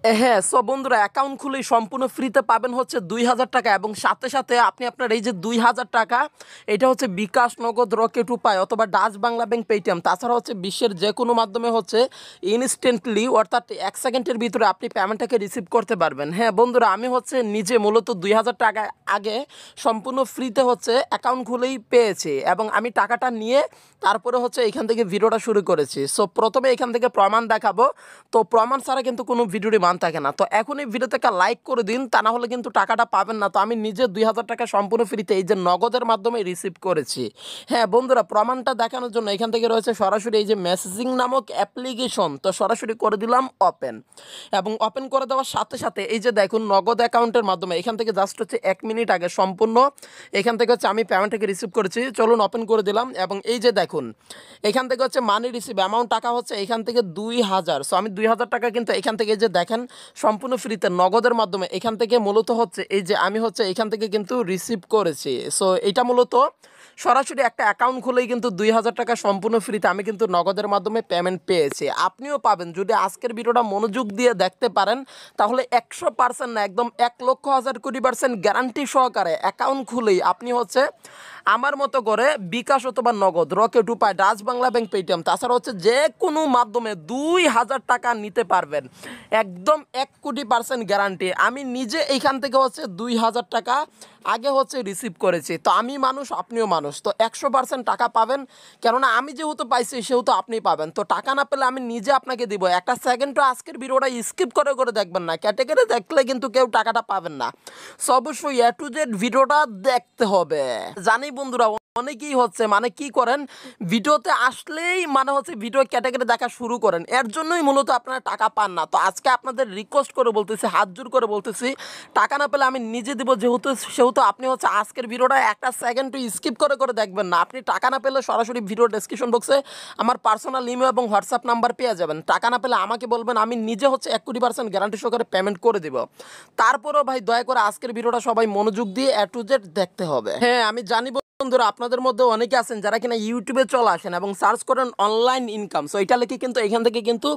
হ্যাঁ, সো বন্ধুরা অ্যাকাউন্ট খুলেই সম্পূর্ণ ফ্রিতে পাবেন হচ্ছে ২,০০০ টাকা এবং সাথে, সাথে আপনি আপনার এই যে ২,০০০ টাকা এটা হচ্ছে বিকাশ, নগদ, রকেট উপায় অথবা ডাচ বাংলা ব্যাংক, পেটিএম তাছাড়া হচ্ছে বিশ্বের যেকোনো মাধ্যমে হচ্ছে ইনস্ট্যান্টলি অর্থাৎ ১ সেকেন্ডের ভিতরে আপনি পেমেন্টটাকে রিসিভ করতে পারবেন। হ্যাঁ বন্ধুরা, আমি হচ্ছে নিজে মূলত ২,০০০ টাকা আগে সম্পূর্ণ ফ্রিতে হচ্ছে অ্যাকাউন্ট খুলেই পেয়েছি এবং আমি টাকাটা নিয়ে তারপরে হচ্ছে এখান থেকে ভিডিওটা শুরু করেছি। সো প্রথমে এখান থেকে প্রমাণ দেখাবো, তো প্রমাণ ছাড়া কিন্তু কোনো ভিডিওরই মান থাকে না। তো এখন এই ভিডিওতে একটা লাইক করে দিন, তা না হলে কিন্তু টাকাটা পাবেন না। তো আমি নিজে ২,০০০ টাকা সম্পূর্ণ ফ্রিতে এই যে নগদের মাধ্যমে রিসিভ করেছি। হ্যাঁ বন্ধুরা, প্রমাণটা দেখানোর জন্য এখান থেকে রয়েছে সরাসরি এই যে মেসেজিং নামক অ্যাপ্লিকেশন, তো সরাসরি করে দিলাম ওপেন এবং ওপেন করে দেওয়ার সাথে সাথে এই যে দেখুন নগদ অ্যাকাউন্টের মাধ্যমে এখান থেকে জাস্ট হচ্ছে ১ মিনিট আগে সম্পূর্ণ এখান থেকে হচ্ছে আমি পেমেন্টটাকে রিসিভ করেছি। চলুন ওপেন করে দিলাম এবং এই যে দেখুন এখান থেকে হচ্ছে মানি রিসিভ অ্যামাউন্ট টাকা হচ্ছে এখান থেকে ২,০০০। সো আমি ২,০০০ টাকা কিন্তু এখান থেকে যে দেখেন সম্পূর্ণ ফ্রিতে নগদের মাধ্যমে এখান থেকে মূলত হচ্ছে এই যে আমি হচ্ছে এখান থেকে কিন্তু রিসিভ করেছি। সো এটা মূলত সরাসরি একটা অ্যাকাউন্ট খুলেই কিন্তু ২,০০০ টাকা সম্পূর্ণ ফ্রিতে আমি কিন্তু নগদের মাধ্যমে পেমেন্ট পেয়েছি। আপনিও পাবেন যদি আজকের ভিডিওটা মনোযোগ দিয়ে দেখতে পারেন, তাহলে ১০০% না একদম ১,০০,০০,০০,০০,০০০% গ্যারান্টি সহকারে অ্যাকাউন্ট খুলেই আপনি হচ্ছে আমার মতো করে বিকাশ অথবা নগদ, রকেট উপায়, ডাচ বাংলা ব্যাংক, পেটিএম তাছাড়া হচ্ছে যে কোনো মাধ্যমে ২,০০০ টাকা নিতে পারবেন। একদম ১,০০,০০,০০০% গ্যারান্টি। আমি নিজে এইখান থেকে হচ্ছে ২,০০০ টাকা আগে হচ্ছে রিসিভ করেছি। তো আমি মানুষ, আপনিও মানুষ, তো ১০০% টাকা পাবেন। কেননা আমি যেহেতু পাইছি সেহেতু আপনি পাবেন। তো টাকা না পেলে আমি নিজে আপনাকে দিব। একটা সেকেন্ডও আজকের ভিডিওটা স্কিপ করে দেখবেন না, ক্যাটেগরি দেখলে কিন্তু কেউ টাকাটা পাবেন না। সো অবশ্যই এ টু জেড ভিডিওটা দেখতে হবে। জানি বন্ধুরা অনেকেই হচ্ছে মানে কি করেন, ভিডিওতে আসলেই মানে হচ্ছে ভিডিও ক্যাটাগরি দেখা শুরু করেন, এর জন্যই মূলত আপনারা টাকা পান না। তো আজকে আপনাদের রিকোয়েস্ট করে বলতেছি, হাত জোর করে বলতেছি, টাকা না পেলে আমি নিজে দিব যেহেতু, সেহেতু আপনি হচ্ছে আজকের ভিডিওটা একটা সেকেন্ড স্কিপ করে দেখবেন না। আপনি টাকা না পেলে সরাসরি ভিডিও ডেসক্রিপশন বক্সে আমার পার্সোনাল ইমেল এবং হোয়াটসঅ্যাপ নাম্বার পেয়ে যাবেন। টাকা না পেলে আমাকে বলবেন, আমি নিজে হচ্ছে ১,০০,০০,০০০ গ্যারান্টি সহকারে পেমেন্ট করে দিব। তারপরেও ভাই দয়া করে আজকের ভিডিওটা সবাই মনোযোগ দিয়ে এ টু জেড দেখতে হবে। হ্যাঁ আমি জানি বন্ধুরা আপনাদের মধ্যে অনেকে আছেন যারা কিনা ইউটিউবে চলে আসেন এবং সার্চ করেন অনলাইন ইনকাম। সো এটা লিখে কিন্তু এখান থেকে কিন্তু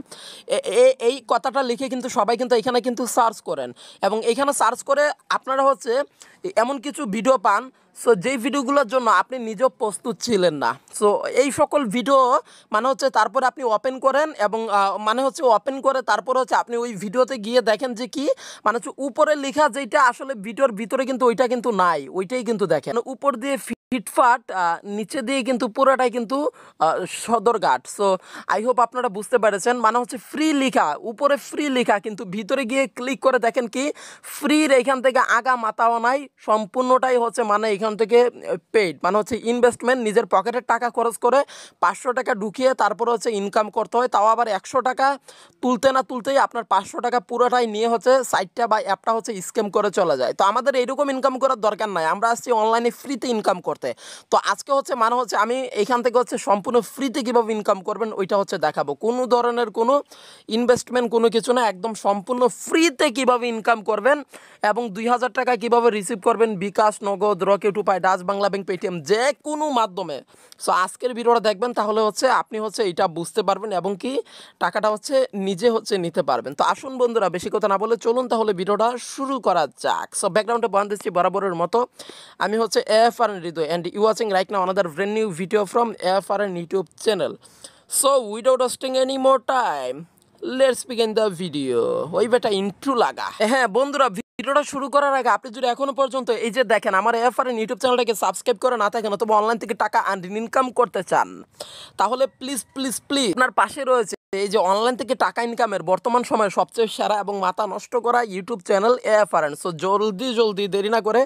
এই কথাটা লিখে কিন্তু সবাই কিন্তু এখানে কিন্তু সার্চ করেন এবং এখানে সার্চ করে আপনারা হচ্ছে এমন কিছু ভিডিও পান সো যেই ভিডিওগুলোর জন্য আপনি নিজেও প্রস্তুত ছিলেন না। সো এই সকল ভিডিও মানে হচ্ছে তারপরে আপনি ওপেন করেন এবং মানে হচ্ছে ওপেন করে তারপরে হচ্ছে আপনি ওই ভিডিওতে গিয়ে দেখেন যে কি মানে হচ্ছে উপরে লেখা যেটা আসলে ভিডিওর ভিতরে কিন্তু ওইটা কিন্তু নাই, ওইটাই কিন্তু দেখেন উপর দিয়ে ফিটফাট, নিচে দিয়ে কিন্তু পুরোটাই কিন্তু সদরঘাট। সো আই হোপ আপনারা বুঝতে পেরেছেন, মানে হচ্ছে ফ্রি লেখা, উপরে ফ্রি লেখা কিন্তু ভিতরে গিয়ে ক্লিক করে দেখেন কি ফ্রির এখান থেকে আগা মাথাও নাই, সম্পূর্ণটাই হচ্ছে মানে এখান থেকে পেইড, মানে হচ্ছে ইনভেস্টমেন্ট, নিজের পকেটের টাকা খরচ করে ৫০০ টাকা ঢুকিয়ে তারপরে হচ্ছে ইনকাম করতে হয়, তাও আবার ১০০ টাকা তুলতে না তুলতেই আপনার ৫০০ টাকা পুরোটাই নিয়ে হচ্ছে সাইটটা বা অ্যাপটা হচ্ছে স্ক্যাম করে চলে যায়। তো আমাদের এইরকম ইনকাম করার দরকার নাই, আমরা আসছি অনলাইনে ফ্রিতে ইনকাম করতে। তো আজকে হচ্ছে মানে হচ্ছে আমি এইখান থেকে হচ্ছে সম্পূর্ণ ফ্রিতে কীভাবে ইনকাম করবেন ওইটা হচ্ছে দেখাবো। কোনো ধরনের কোনো ইনভেস্টমেন্ট কোনো কিছু না, একদম সম্পূর্ণ ফ্রিতে কীভাবে ইনকাম করবেন এবং ২,০০০ টাকা কীভাবে রিসিভ করবেন বিকাশ, নগদ, রকেট উপায়, ডাচ বাংলা ব্যাংক, পেটিএম যে কোনো মাধ্যমে। সো আজকের ভিডিওটা দেখবেন তাহলে হচ্ছে আপনি হচ্ছে এটা বুঝতে পারবেন এবং কি টাকাটা হচ্ছে নিজে হচ্ছে নিতে পারবেন। তো আসুন বন্ধুরা বেশি কথা না বলে চলুন তাহলে ভিডিওটা শুরু করা যাক। সো ব্যাকগ্রাউন্ডে বন্ধ দিচ্ছি বরাবরের মতো, আমি হচ্ছে AFRN Hridoy and you watching right now another brand new video from AFRN YouTube channel. So without wasting any more time, let's begin the video. ওই বেটা ইন্ট্রো লাগা। হ্যাঁ বন্ধুরা ভিডিওটা শুরু করার আগে আপনি যদি এখনো পর্যন্ত এই যে দেখেন আমার AFRN ইউটিউব চ্যানেলটাকে সাবস্ক্রাইব করে না থাকেন অথবা অনলাইন থেকে টাকা ইনকাম করতে চান, তাহলে প্লিজ প্লিজ প্লিজ আপনার পাশে রয়েছে এই যে অনলাইন থেকে টাকা ইনকামের বর্তমান সময়ে সবচেয়ে সেরা এবং মাথা নষ্ট করা ইউটিউব চ্যানেল AFRN। সো জলদি দেরি না করে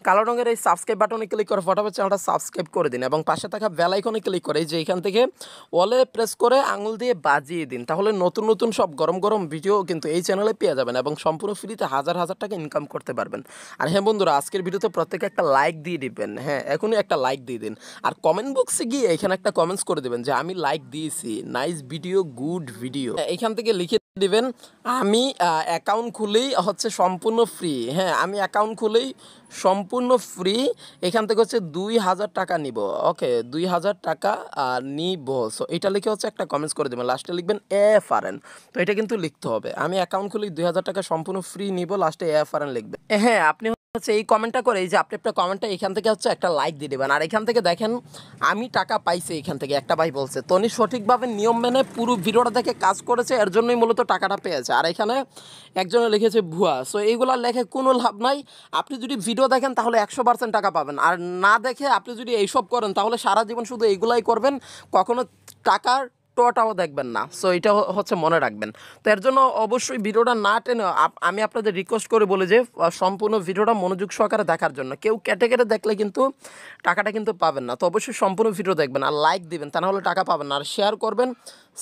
কালো রঙের এই সাবস্ক্রাইব বাটনে ক্লিক করে ফটাফট চ্যানেলটা সাবস্ক্রাইব করে দিন এবং পাশে থাকা বেল আইকনে ক্লিক করে এই যে এখান থেকে অলে প্রেস করে আঙুল দিয়ে বাজিয়ে দিন, তাহলে নতুন নতুন সব গরম গরম ভিডিও কিন্তু এই চ্যানেলে পেয়ে যাবেন এবং সম্পূর্ণ ফ্রিতে হাজার হাজার টাকা ইনকাম করতে পারবেন। আর হ্যাঁ বন্ধুরা আজকের ভিডিওতে প্রত্যেকে একটা লাইক দিয়ে দিবেন, হ্যাঁ এখনই একটা লাইক দিয়ে দিন আর কমেন্ট বক্সে গিয়ে এখানে একটা কমেন্টস করে দেবেন যে আমি লাইক দিয়েছি, নাইস ভিডিও, গুড ভিডিও, এখান থেকে লিখে দিবেন আমি অ্যাকাউন্ট খুলেই হচ্ছে সম্পূর্ণ ফ্রি। হ্যাঁ, আমি অ্যাকাউন্ট খুলেই সম্পূর্ণ ফ্রি। এখান থেকে হচ্ছে 2000 টাকা নিব। ওকে, 2000 টাকা নিব। সো এটা লিখে হচ্ছে একটা কমেন্টস করে দেবেন, লাস্টে লিখবেন এফআরএন। তো এটা কিন্তু লিখতে হবে, আমি অ্যাকাউন্ট খুলেই 2000 টাকা সম্পূর্ণ ফ্রি নিব, লাস্টে এফআরএন লিখবেন। হ্যাঁ, আপনি হচ্ছে এই কমেন্টটা করে, এই যে আপনি একটা কমেন্টটা এখান থেকে হচ্ছে একটা লাইক দিয়ে দেবেন। আর এখান থেকে দেখেন আমি টাকা পাইছি, এখান থেকে একটা ভাই বলছে তো উনি সঠিকভাবে নিয়ম মেনে পুরো ভিডিওটা দেখে কাজ করেছে, এর জন্যই মূলত টাকাটা পেয়েছে। আর এখানে একজনে লিখেছে ভুয়া। সো এইগুলা লেখে কোনো লাভ নাই। আপনি যদি ভিডিও দেখেন তাহলে 100% টাকা পাবেন, আর না দেখে আপনি যদি এইসব করেন তাহলে সারা জীবন শুধু এইগুলাই করবেন, কখনো টাকার টোটাও দেখবেন না। সো এটা হচ্ছে মনে রাখবেন। তো এর জন্য অবশ্যই ভিডিওটা না টেনে আমি আপনাদের রিকোয়েস্ট করে বলি যে সম্পূর্ণ ভিডিওটা মনোযোগ সহকারে দেখার জন্য। কেউ কেটে কেটে দেখলে কিন্তু টাকাটা কিন্তু পাবেন না। তো অবশ্যই সম্পূর্ণ ভিডিও দেখবেন আর লাইক দিবেন, তা নাহলে টাকা পাবেন না। আর শেয়ার করবেন,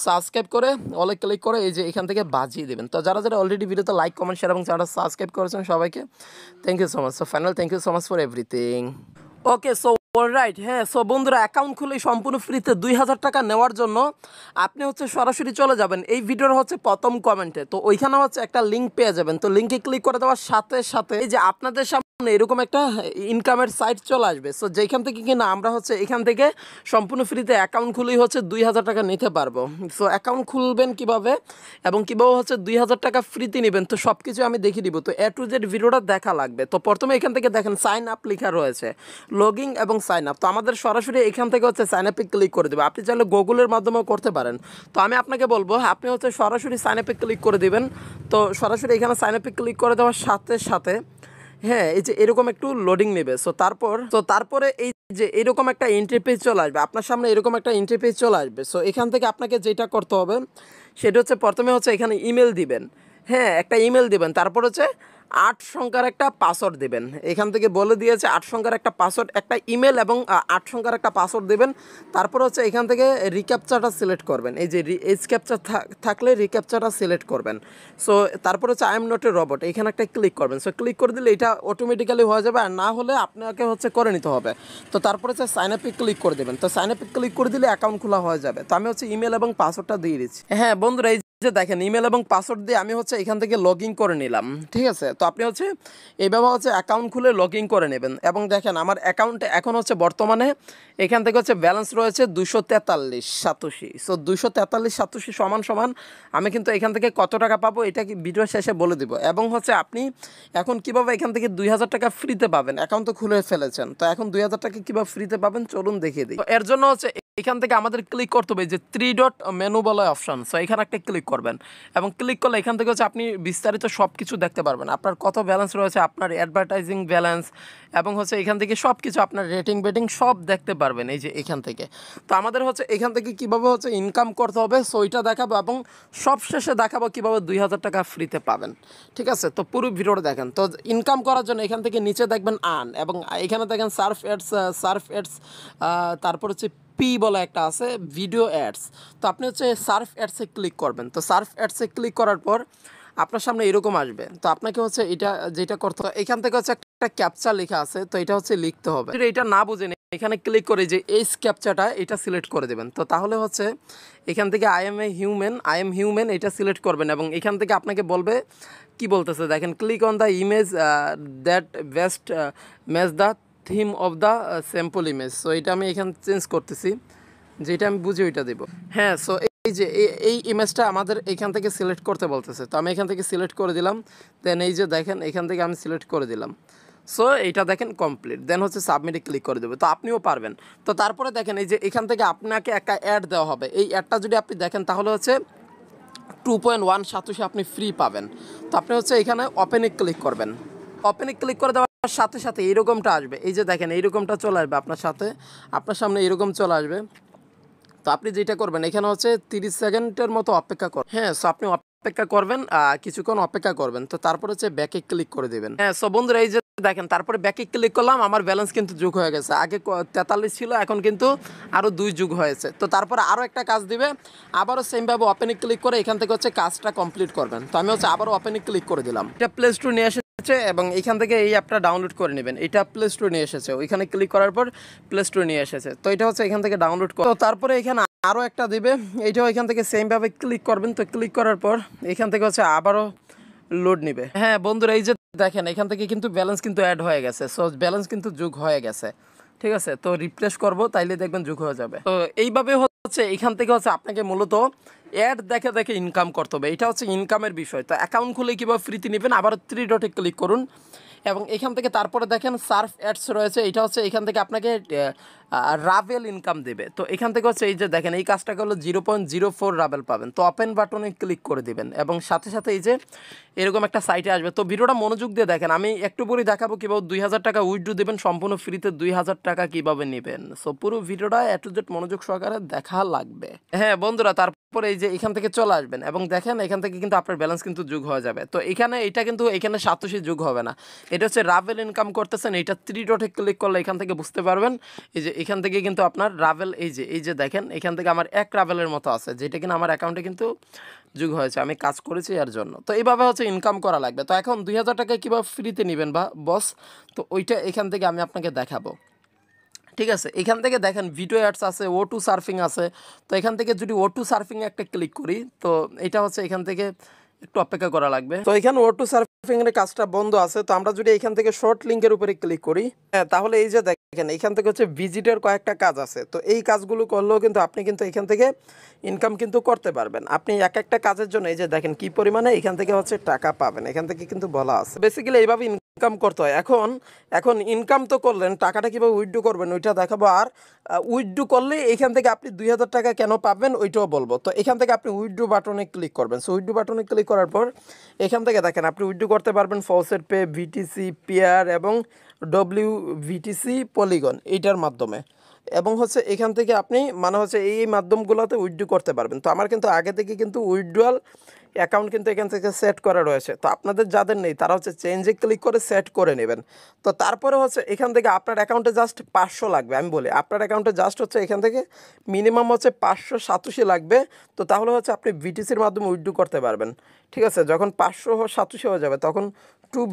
সাবস্ক্রাইব করে অলে ক্লিক করে এই যে এখান থেকে বাজিয়ে দেবেন। তো যারা যারা অলরেডি ভিডিওতে লাইক, কমেন্ট, শেয়ার এবং চ্যানেলটা সাবস্ক্রাইব করেছেন সবাইকে thank you so much. So final thank you so much for everything. Okay, so alright. হ্যাঁ, সো বন্ধুরা, অ্যাকাউন্ট খুলেই সম্পূর্ণ ফ্রিতে 2000 টাকা নেওয়ার জন্য আপনি হচ্ছে সরাসরি চলে যাবেন এই ভিডিওর হচ্ছে প্রথম কমেন্টে। তো ওইখানে হচ্ছে একটা লিঙ্ক পেয়ে যাবেন। তো লিঙ্কে ক্লিক করে দেওয়ার সাথে সাথে এই যে আপনাদের সামনে এরকম একটা ইনকামের সাইট চলে আসবে। সো যেখান থেকে কিনা আমরা হচ্ছে এখান থেকে সম্পূর্ণ ফ্রিতে অ্যাকাউন্ট খুলেই হচ্ছে 2000 টাকা নিতে পারবো। সো অ্যাকাউন্ট খুলবেন কিভাবে এবং কীভাবে হচ্ছে 2000 টাকা ফ্রিতে নেবেন, তো সব কিছু আমি দেখিয়ে দিব। তো A to Z ভিডিওটা দেখা লাগবে। তো প্রথমে এখান থেকে দেখেন সাইন আপ লেখা রয়েছে, লগইন এবং সাইন আপ। তো আমাদের সরাসরি এখান থেকে হচ্ছে সাইন আপে ক্লিক করে দেবে। আপনি চাইলে গুগলের মাধ্যমেও করতে পারেন। তো আমি আপনাকে বলবো আপনি হচ্ছে সরাসরি সাইন আপে ক্লিক করে দিবেন। তো সরাসরি এখানে সাইন আপে ক্লিক করে দেওয়ার সাথে সাথে হ্যাঁ, এই যে এরকম একটু লোডিং নেবে। তারপরে এই যে এরকম একটা ইন্টারফেস চলে আসবে আপনার সামনে, এরকম একটা ইন্টারফেস চলে আসবে। সো এখান থেকে আপনাকে যেটা করতে হবে সেটা হচ্ছে প্রথমে হচ্ছে এখানে ইমেল দিবেন। হ্যাঁ, একটা ইমেল দিবেন, তারপর হচ্ছে 8 সংখ্যার একটা পাসওয়ার্ড দেবেন। এখান থেকে বলে দিয়েছে 8 সংখ্যার একটা পাসওয়ার্ড, একটা ইমেল এবং 8 সংখ্যার একটা পাসওয়ার্ড দেবেন। তারপর হচ্ছে এখান থেকে রিক্যাপচাটা সিলেক্ট করবেন। এই যে এজ ক্যাপচা থাকলে রিক্যাপচাটা সিলেক্ট করবেন। সো তারপর হচ্ছে I am not a robot, এখানে একটা ক্লিক করবেন। সো ক্লিক করে দিলে এটা অটোমেটিক্যালি হয়ে যাবে, আর না হলে আপনাকে হচ্ছে করে নিতে হবে। তো তারপর হচ্ছে সাইন আপে ক্লিক করে দেবেন। তো সাইন আপে ক্লিক করে দিলে অ্যাকাউন্ট খোলা হয়ে যাবে। তো আমি হচ্ছে ইমেল এবং পাসওয়ার্ডটা দিয়ে দিচ্ছি। হ্যাঁ বন্ধুরা, এই যে দেখেন ইমেল এবং পাসওয়ার্ড দিয়ে আমি হচ্ছে এখান থেকে লগ ইন করে নিলাম। ঠিক আছে, তো আপনি হচ্ছে এইভাবে হচ্ছে অ্যাকাউন্ট খুলে লগ ইন করে নেবেন। এবং দেখেন আমার অ্যাকাউন্টে এখন হচ্ছে বর্তমানে এখান থেকে হচ্ছে ব্যালেন্স রয়েছে 243 সাতোশি। সো 243 সাতোশি সমান সমান আমি কিন্তু এখান থেকে কত টাকা পাবো এটা কি ভিডিও শেষে বলে দিব। এবং হচ্ছে আপনি এখন কিভাবে এখান থেকে 2000 টাকা ফ্রিতে পাবেন, অ্যাকাউন্ট তো খুলে ফেলেছেন, তো এখন 2000 টাকা কীভাবে ফ্রিতে পাবেন চলুন দেখিয়ে দিই। তো এর জন্য হচ্ছে এখান থেকে আমাদের ক্লিক করতে হবে যে 3 ডট মেনু বলা অপশন। সো এখানে একটা ক্লিক করবেন এবং ক্লিক করলে এখান থেকে হচ্ছে আপনি বিস্তারিত সব কিছু দেখতে পারবেন, আপনার কত ব্যালেন্স রয়েছে, আপনার অ্যাডভার্টাইজিং ব্যালেন্স এবং হচ্ছে এখান থেকে সব কিছু আপনার রেটিং বেটিং সব দেখতে পারবেন এই যে এখান থেকে। তো আমাদের হচ্ছে এখান থেকে কীভাবে হচ্ছে ইনকাম করতে হবে সো ওইটা দেখাবো এবং সব শেষে দেখাবো কীভাবে 2000 টাকা ফ্রিতে পাবেন। ঠিক আছে, তো পুরো ভিডিওটা দেখেন। তো ইনকাম করার জন্য এখান থেকে নিচে দেখবেন আর্ন এবং এখানে দেখেন সার্ফ অ্যাডস, তারপর হচ্ছে পি বলে একটা আছে ভিডিও অ্যাডস। তো আপনি হচ্ছে সার্ফ অ্যাডসে ক্লিক করবেন। তো সার্ফ অ্যাডসে ক্লিক করার পর আপনার সামনে এরকম আসবে। তো আপনাকে হচ্ছে এটা যেটা করতে হবে এখান থেকে হচ্ছে একটা ক্যাপচা লেখা আছে, তো এটা হচ্ছে লিখতে হবে। এটা না বুঝেন এখানে ক্লিক করে যে এই ক্যাপচাটা এটা সিলেক্ট করে দেবেন। তো তাহলে হচ্ছে এখান থেকে আই এম হিউম্যান এটা সিলেক্ট করবেন এবং এখান থেকে আপনাকে বলবে কি বলতেছে দেখেন, click on the image that best match the theme of the sample image. So এটা আমি এখানে চেঞ্জ করতেছি, যেটা আমি বুঝি ওইটা দেবো। হ্যাঁ, সো এই যে এই ইমেজটা আমাদের এখান থেকে সিলেক্ট করতে বলতেছে। তো আমি এখান থেকে সিলেক্ট করে দিলাম। দেন এই যে দেখেন এখান থেকে আমি সিলেক্ট করে দিলাম। সো এইটা দেখেন কমপ্লিট। দেন হচ্ছে সাবমিটে ক্লিক করে দেবে। তো আপনিও পারবেন। তো তারপরে দেখেন এই যে এখান থেকে আপনাকে একটা অ্যাড দেওয়া হবে। এই অ্যাডটা যদি আপনি দেখেন তাহলে হচ্ছে 2.1 সাতোশি আপনি ফ্রি পাবেন। তো আপনি হচ্ছে এখানে ওপেনে ক্লিক করবেন। ওপেনে ক্লিক করে দেওয়ার সাথে সাথে এইরকমটা আসবে। এই যে দেখেন এইরকমটা চলে আসবে আপনার সামনে এরকম চলে আসবে। তো আপনি যেটা করবেন এখানে হচ্ছে 30 সেকেন্ডের মতো অপেক্ষা করবেন। হ্যাঁ, সো আপনি অপেক্ষা করবেন, কিছুক্ষণ অপেক্ষা করবেন। তো তারপর হচ্ছে ব্যাকে ক্লিক করে দেবেন। হ্যাঁ, সো বন্ধুরা এই যে দেখেন তারপরে ব্যাকে ক্লিক করলাম, আমার ব্যালেন্স কিন্তু যোগ হয়ে গেছে। আগে 43 ছিল, এখন কিন্তু আরও 2 যোগ হয়েছে। তো তারপরে আরও একটা কাজ দিবে, আবারও সেমভাবে ওপেনে ক্লিক করে এখান থেকে হচ্ছে কাজটা কমপ্লিট করবেন। তো আমি হচ্ছে আবারও ওপেনে ক্লিক করে দিলাম। এটা প্লে স্টোর নিয়ে এসেছে এবং এখান থেকে এই অ্যাপটা ডাউনলোড করে নেবেন। এটা প্লে স্টোর নিয়ে এসেছে, ওইখানে ক্লিক করার পর প্লে স্টোর নিয়ে এসেছে। তো এটা হচ্ছে এখান থেকে ডাউনলোড করে, তো তারপরে এখানে আরও একটা দিবে, এইটাও এখান থেকে সেমভাবে ক্লিক করবেন। তো ক্লিক করার পর এখান থেকে হচ্ছে আবারও লোড নিবে। হ্যাঁ বন্ধুরা, এই যে দেখেন এখান থেকে কিন্তু ব্যালেন্স কিন্তু অ্যাড হয়ে গেছে। সো ব্যালেন্স কিন্তু যোগ হয়ে গেছে, ঠিক আছে। তো রিপ্লেস করব, তাইলে দেখবেন যোগ হয়ে যাবে। তো এইভাবে হচ্ছে এখান থেকে হচ্ছে আপনাকে মূলত অ্যাড দেখে দেখে ইনকাম করতে হবে। এটা হচ্ছে ইনকামের বিষয়। তো অ্যাকাউন্ট খুলে কীভাবে ফ্রিতে নেবেন, আবার 3 ডটে ক্লিক করুন এবং এখান থেকে তারপরে দেখেন সার্ফ অ্যাডস রয়েছে। এটা হচ্ছে এখান থেকে আপনাকে রাভেল ইনকাম দেবে। তো এখান থেকে হচ্ছে এই যে দেখেন এই কাজটাকে হলো 0.04 রাভেল পাবেন। তো ওপেন বাটনে ক্লিক করে দিবেন এবং সাথে সাথে এই যে এরকম একটা সাইটে আসবে। তো ভিডিওটা মনোযোগ দিয়ে দেখেন, আমি একটু পরেই দেখাবো কীভাবে 2000 টাকা উইথড্র দেবেন সম্পূর্ণ ফ্রিতে। 2000 টাকা কীভাবে নেবেন। সো পুরো ভিডিওটা এ টু জেড মনোযোগ সহকারে দেখা লাগবে। হ্যাঁ বন্ধুরা, তারপরে এই যে এখান থেকে চলে আসবেন এবং দেখেন এখান থেকে কিন্তু আপনার ব্যালেন্স কিন্তু যোগ হয়ে যাবে। তো এখানে এটা কিন্তু এখানে সাতোশি যোগ হবে না, এটা হচ্ছে রাভেল ইনকাম করতেছেন। এইটা 3 ডটে ক্লিক করলে এখান থেকে বুঝতে পারবেন। এই যে এখান থেকে কিন্তু আপনার রাভেল এই যে দেখেন এখান থেকে আমার 1 রাভেলের মতো আছে, যেটা কিনা আমার অ্যাকাউন্টে কিন্তু যোগ হয়েছে, আমি কাজ করেছি এর জন্য। তো এইভাবে হচ্ছে ইনকাম করা লাগবে। তো এখন 2000 টাকায় কীভাবে ফ্রিতে নেবেন বা বস, তো ওইটা এখান থেকে আমি আপনাকে দেখাবো, ঠিক আছে। এখান থেকে দেখেন ভিডিও অ্যাডস আছে, O2 সার্ফিং আছে। তো এখান থেকে যদি O2 সার্ফিংয়ে একটা ক্লিক করি, তো এটা হচ্ছে এখান থেকে একটু অপেক্ষা করা লাগবে। তো এখানে O2 সার্ফিংয়ের কাজটা বন্ধ আছে। তো আমরা যদি এখান থেকে শর্ট লিঙ্কের উপরে ক্লিক করি, হ্যাঁ, তাহলে এই যে দেখেন এখান থেকে হচ্ছে ভিজিটের কয়েকটা কাজ আছে। তো এই কাজগুলো করলেও কিন্তু আপনি কিন্তু এখান থেকে ইনকাম কিন্তু করতে পারবেন। আপনি এক একটা কাজের জন্য এই যে দেখেন কি পরিমাণে এখান থেকে হচ্ছে টাকা পাবেন, এখান থেকে কিন্তু বলা আছে। বেসিক্যালি এইভাবে ইনকাম করতে হয়। এখন ইনকাম তো করলেন, টাকাটা কীভাবে উইথড্র করবেন ওইটা দেখাবো। আর উইথড্র করলে এখান থেকে আপনি 2000 টাকা কেন পাবেন ওইটাও বলবো। তো এখান থেকে আপনি উইথড্র বাটনে ক্লিক করবেন। সো উইথড্র বাটনে ক্লিক করার পর এখান থেকে দেখেন আপনি উইথড্র করতে পারবেন ফসেট পে, ভিটিসি, পেয়ার এবং WVTC পলিগন এইটার মাধ্যমে। এবং হচ্ছে এখান থেকে আপনি মানে হচ্ছে এই মাধ্যমগুলোতে উইথড্র করতে পারবেন। তো আমার কিন্তু আগে থেকে কিন্তু উইথড্রয়াল অ্যাকাউন্ট কিন্তু এখান থেকে সেট করা রয়েছে। তো আপনাদের যাদের নেই তারা হচ্ছে চেঞ্জে ক্লিক করে সেট করে নেবেন। তো তারপরে হচ্ছে এখান থেকে আপনার অ্যাকাউন্টে জাস্ট 500 লাগবে। আমি বলি আপনার অ্যাকাউন্টে জাস্ট হচ্ছে এখান থেকে মিনিমাম হচ্ছে 587 লাগবে। তো তাহলে হচ্ছে আপনি ভিটিসির মাধ্যমে উইথড্র করতে পারবেন, ঠিক আছে। যখন 587 হয়ে যাবে তখন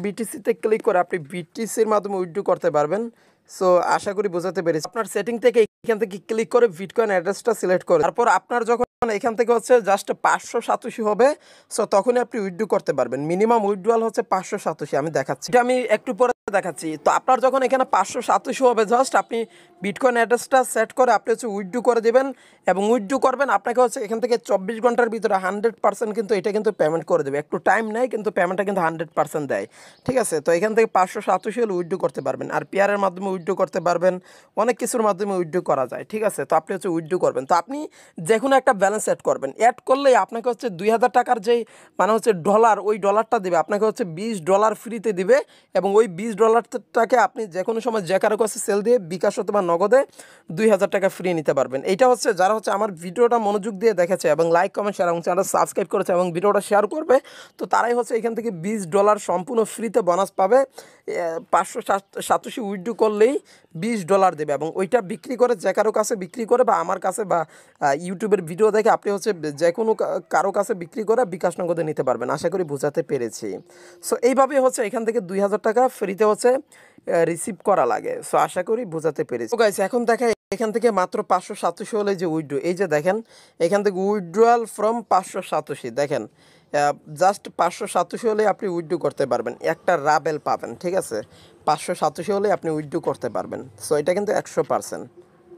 BTC-তে ক্লিক করে আপনি BTC-র মাধ্যমে উইথড্র করতে পারবেন। সো আশা করি বোঝাতে পেরেছি। আপনার সেটিং থেকে এখান থেকে ক্লিক করে বিটকয়েন অ্যাড্রেসটা সিলেক্ট করে তারপর আপনার যখন এখান থেকে হচ্ছে জাস্ট 587 হবে, সো তখনই আপনি উইথড্র করতে পারবেন। মিনিমাম উইথড্রয়াল হচ্ছে 587, আমি দেখাচ্ছি, এটা আমি একটু পরে দেখাচ্ছি। তো আপনার যখন এখানে 587 হবে, জাস্ট আপনি বিটকয়েন অ্যাড্রেসটা সেট করে আপনি হচ্ছে উইথড্র করে দেবেন এবং উইথড্র করবেন। আপনাকে হচ্ছে এখান থেকে 24 ঘন্টার ভিতরে 100% কিন্তু এটা কিন্তু পেমেন্ট করে দেবে। একটু টাইম নেয় কিন্তু পেমেন্টটা কিন্তু 100% দেয়, ঠিক আছে। তো এখান থেকে 587 হলে উইথড্র করতে পারবেন। আর পেয়ারের মাধ্যমে উইথড্র করতে পারবেন, অনেক কিছুর মাধ্যমে উইথড্র করা যায়, ঠিক আছে। তো আপনি হচ্ছে উইথড্র করবেন। তো আপনি যে কোনো একটা ব্যালেন্স অ্যাড করবেন, অ্যাড করলেই আপনাকে হচ্ছে 2000 টাকার যেই মানে হচ্ছে ডলার, ওই ডলারটা দেবে আপনাকে হচ্ছে $20 ফ্রিতে দিবে এবং ওই $20টাকে আপনি যে কোনো সময় যে কারো কাছে সেল দিয়ে বিকাশ অথবা নগদে 2000 টাকা ফ্রি নিতে পারবেন। এইটা হচ্ছে যারা হচ্ছে আমার ভিডিওটা মনোযোগ দিয়ে দেখেছে এবং লাইক, কমেন্ট, শেয়ার এবং চ্যানেলটা সাবস্ক্রাইব করেছে এবং ভিডিওটা শেয়ার করবে, তো তারাই হচ্ছে এখান থেকে $20 সম্পূর্ণ ফ্রিতে বোনাস পাবে। 587 উইথড্র করলেই $20 দেবে এবং ওইটা বিক্রি করে যে কারো কাছে বিক্রি করে বা আমার কাছে বা ইউটিউবের ভিডিও দেখে আপনি হচ্ছে যে কোনো কারো কাছে বিক্রি করে বিকাশ নগদে নিতে পারবেন। আশা করি বোঝাতে পেরেছি। সো এইভাবে হচ্ছে এখান থেকে 2000 টাকা ফ্রিতে হচ্ছে রিসিভ করা লাগে। সো আশা করি বোঝাতে পেরেছি। তো গাইস এখন দেখা এখান থেকে মাত্র 587 হলে যে উইথড্র, এই যে দেখেন এখান থেকে উইথড্রয়াল ফ্রম 587 দেখেন জাস্ট 587 হলে আপনি উইথড্র করতে পারবেন, একটা রাবেল পাবেন, ঠিক আছে। 587 হলে আপনি উইথড্র করতে পারবেন। সো এটা কিন্তু 100%।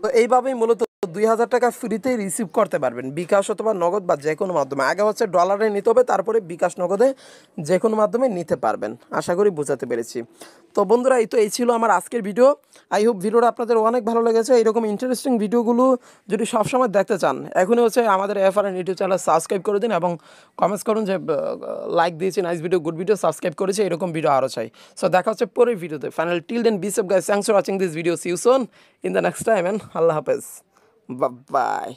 তো এইভাবেই মূলত 2000 টাকা ফ্রিতেই রিসিভ করতে পারবেন বিকাশ অথবা নগদ বা যে কোনো মাধ্যমে। আগে হচ্ছে ডলারে নিতে হবে, তারপরে বিকাশ নগদে যে কোনো মাধ্যমে নিতে পারবেন। আশা করি বোঝাতে পেরেছি। তো বন্ধুরা এই ছিল আমার আজকের ভিডিও। আই হোপ ভিডিওটা আপনাদের অনেক ভালো লেগেছে। এরকম ইন্টারেস্টিং ভিডিওগুলো যদি সবসময় দেখতে চান, এখনই হচ্ছে আমাদের FRN ইউটিউব চ্যানেল সাবস্ক্রাইব করে দিন এবং কমেন্টস করুন যে লাইক দিয়েছি, nice video, good video, subscribe করেছি, এরকম ভিডিও আরও চাই। সো দেখা হচ্ছে পরের ভিডিওতে। Final till then be safe guys, thanks for watching this video, see you soon in the next time, and আল্লাহ হাফেজ, বাই।